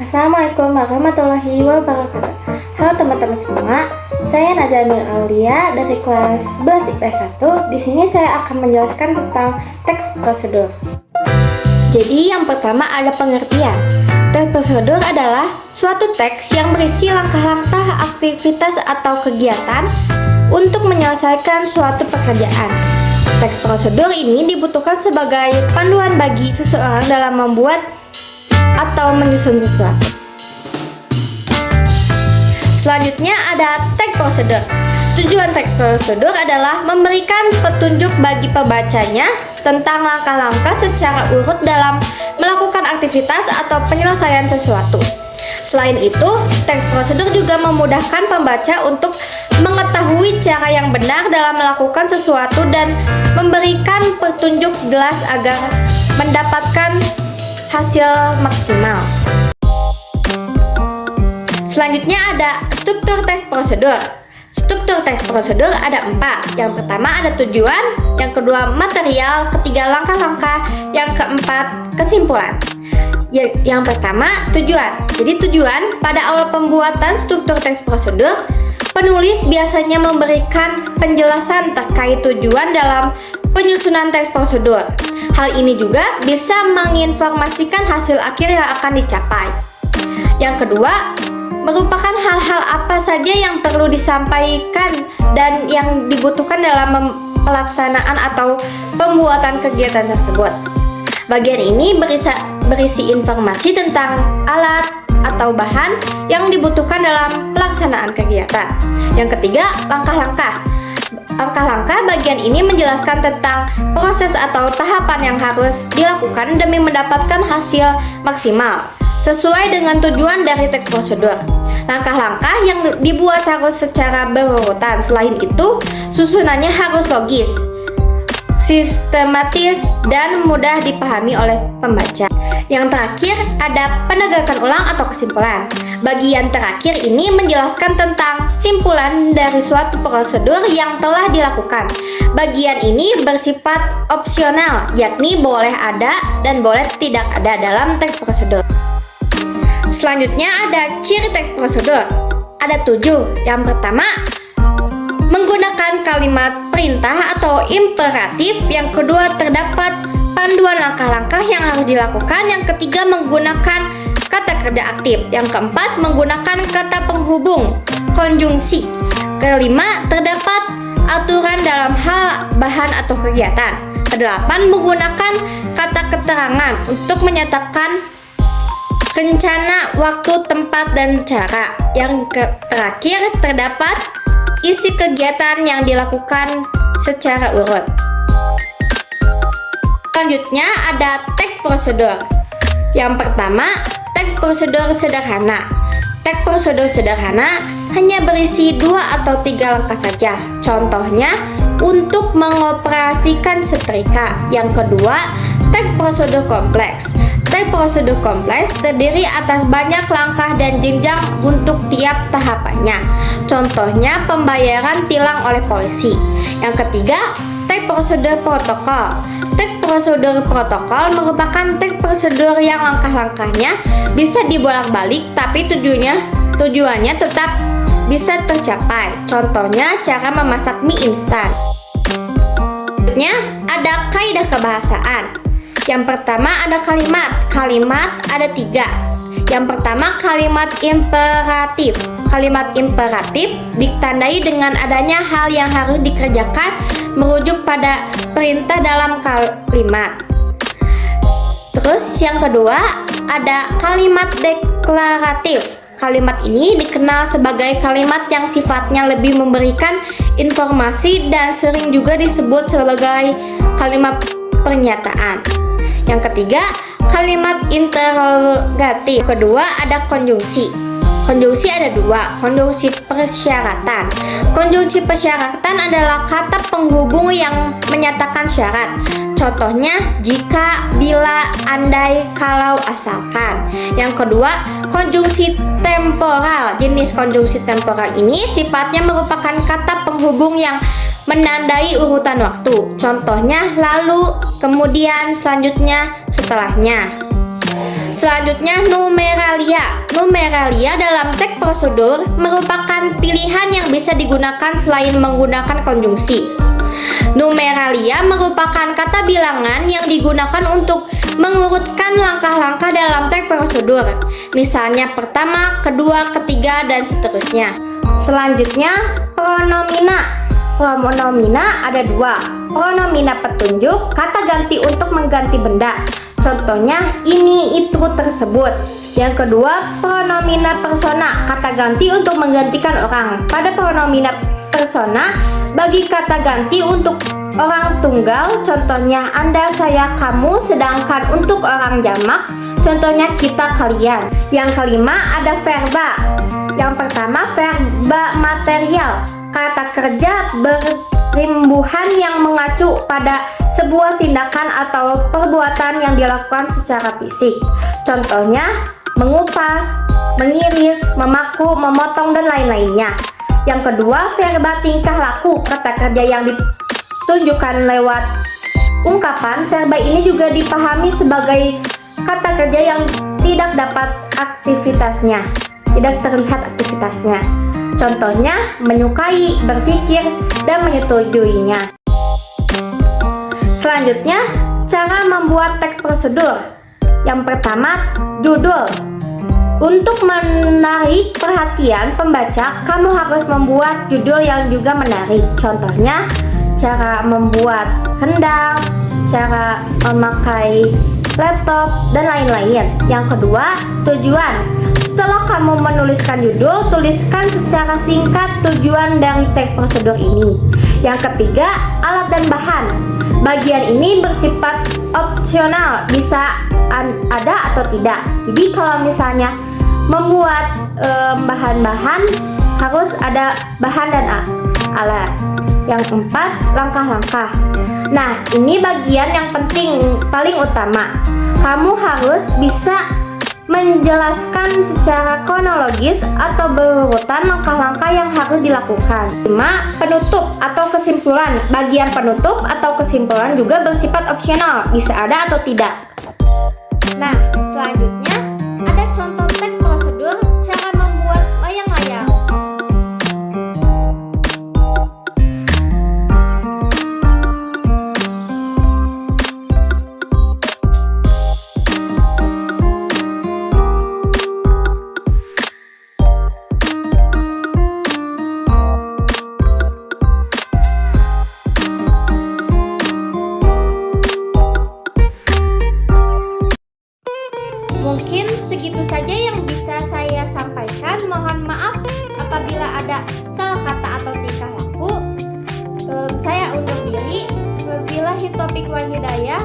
Assalamualaikum warahmatullahi wabarakatuh. Halo teman-teman semua, saya Najla Nur Aulia dari kelas 11 IPS 1. Di sini saya akan menjelaskan tentang teks prosedur. Jadi yang pertama ada pengertian. Teks prosedur adalah suatu teks yang berisi langkah-langkah aktivitas atau kegiatan untuk menyelesaikan suatu pekerjaan. Teks prosedur ini dibutuhkan sebagai panduan bagi seseorang dalam membuat atau menyusun sesuatu. Selanjutnya ada teks prosedur. Tujuan teks prosedur adalah memberikan petunjuk bagi pembacanya tentang langkah-langkah secara urut dalam melakukan aktivitas atau penyelesaian sesuatu. Selain itu, teks prosedur juga memudahkan pembaca untuk mengetahui cara yang benar dalam melakukan sesuatu dan memberikan petunjuk jelas agar mendapatkan hasil maksimal. Selanjutnya ada struktur teks prosedur. Struktur teks prosedur ada 4. Yang pertama ada tujuan, yang kedua material, ketiga langkah-langkah, yang keempat kesimpulan. Yang pertama tujuan. Jadi tujuan pada awal pembuatan struktur teks prosedur, penulis biasanya memberikan penjelasan terkait tujuan dalam penyusunan teks prosedur. Hal ini juga bisa menginformasikan hasil akhir yang akan dicapai. Yang kedua, merupakan hal-hal apa saja yang perlu disampaikan dan yang dibutuhkan dalam pelaksanaan atau pembuatan kegiatan tersebut. Bagian ini berisi informasi tentang alat atau bahan yang dibutuhkan dalam pelaksanaan kegiatan. Yang ketiga, langkah-langkah. Langkah-langkah bagian ini menjelaskan tentang proses atau tahapan yang harus dilakukan demi mendapatkan hasil maksimal sesuai dengan tujuan dari teks prosedur. Langkah-langkah yang dibuat harus secara berurutan. Selain itu, susunannya harus logis, sistematis, dan mudah dipahami oleh pembaca. Yang terakhir ada penegakan ulang atau kesimpulan. Bagian terakhir ini menjelaskan tentang simpulan dari suatu prosedur yang telah dilakukan. Bagian ini bersifat opsional, yakni boleh ada dan boleh tidak ada dalam teks prosedur. Selanjutnya ada ciri teks prosedur. Ada 7. Yang pertama, menggunakan kalimat perintah atau imperatif. Yang kedua, terdapat panduan langkah-langkah yang harus dilakukan. Yang ketiga, menggunakan kata kerja aktif. Yang keempat, menggunakan kata penghubung, konjungsi. Kelima, terdapat aturan dalam hal bahan atau kegiatan. Kedelapan, menggunakan kata keterangan untuk menyatakan rencana, waktu, tempat, dan cara. Yang terakhir, terdapat isi kegiatan yang dilakukan secara urut. Selanjutnya ada teks prosedur. Yang pertama, teks prosedur sederhana. Teks prosedur sederhana hanya berisi 2 atau 3 langkah saja. Contohnya, untuk mengoperasikan setrika. Yang kedua, teks prosedur kompleks. Teks prosedur kompleks terdiri atas banyak langkah dan jenjang untuk tiap tahapannya. Contohnya, pembayaran tilang oleh polisi. Yang ketiga, teks prosedur protokol. Teks prosedur protokol merupakan teks prosedur yang langkah-langkahnya bisa dibolak-balik tapi tujuannya tetap bisa tercapai. Contohnya, cara memasak mie instan. Selanjutnya ada kaidah kebahasaan. Yang pertama ada kalimat. Kalimat ada 3. Yang pertama, kalimat imperatif. Kalimat imperatif ditandai dengan adanya hal yang harus dikerjakan merujuk pada perintah dalam kalimat. Terus yang kedua ada kalimat deklaratif. Kalimat ini dikenal sebagai kalimat yang sifatnya lebih memberikan informasi dan sering juga disebut sebagai kalimat pernyataan. Yang ketiga, kalimat interrogatif. Kedua ada konjungsi. Konjungsi ada 2. Konjungsi persyaratan. Konjungsi persyaratan adalah kata penghubung yang menyatakan syarat. Contohnya, jika, bila, andai, kalau, asalkan. Yang kedua, konjungsi temporal. Jenis konjungsi temporal ini sifatnya merupakan kata penghubung yang menandai urutan waktu. Contohnya, lalu, kemudian, selanjutnya, setelahnya. Selanjutnya, numeralia. Numeralia dalam teks prosedur merupakan pilihan yang bisa digunakan selain menggunakan konjungsi. Numeralia merupakan kata bilangan yang digunakan untuk mengurutkan langkah-langkah dalam teks prosedur. Misalnya pertama, kedua, ketiga, dan seterusnya. Selanjutnya, pronomina. Pronomina ada dua. Pronomina petunjuk, kata ganti untuk mengganti benda. Contohnya ini, itu, tersebut. Yang kedua, pronomina persona, kata ganti untuk menggantikan orang. Pada pronomina persona, bagi kata ganti untuk orang tunggal, contohnya Anda, saya, kamu. Sedangkan untuk orang jamak, contohnya kita, kalian. Yang kelima, ada verba. Yang pertama, verba material, kata kerja berimbuhan yang mengacu pada sebuah tindakan atau perbuatan yang dilakukan secara fisik. Contohnya, mengupas, mengiris, memaku, memotong, dan lain-lainnya. Yang kedua, verba tingkah laku, kata kerja yang ditunjukkan lewat ungkapan. Verba ini juga dipahami sebagai kata kerja yang tidak terlihat aktivitasnya. Contohnya, menyukai, berpikir, dan menyetujuinya. Selanjutnya, cara membuat teks prosedur. Yang pertama, judul. Untuk menarik perhatian pembaca, kamu harus membuat judul yang juga menarik. Contohnya, cara membuat rendang, cara memakai laptop, dan lain-lain. Yang kedua, tujuan. Setelah kamu menuliskan judul, tuliskan secara singkat tujuan dari teks prosedur ini. Yang ketiga, alat dan bahan. Bagian ini bersifat opsional, bisa ada atau tidak. Jadi kalau misalnya membuat bahan-bahan, harus ada bahan dan alat. Yang keempat, langkah-langkah. Nah, ini bagian yang penting, paling utama. Kamu harus bisa menjelaskan secara kronologis atau berurutan langkah-langkah yang harus dilakukan. 5. Penutup atau kesimpulan. Bagian penutup atau kesimpulan juga bersifat opsional, bisa ada atau tidak. Nah, selanjutnya ada contoh teks prosedur cara membuat layang-layang. Mungkin segitu saja yang bisa saya sampaikan. Mohon maaf apabila ada salah kata atau tingkah laku. Saya undur diri. Wabillahi taufiq wal hidayah.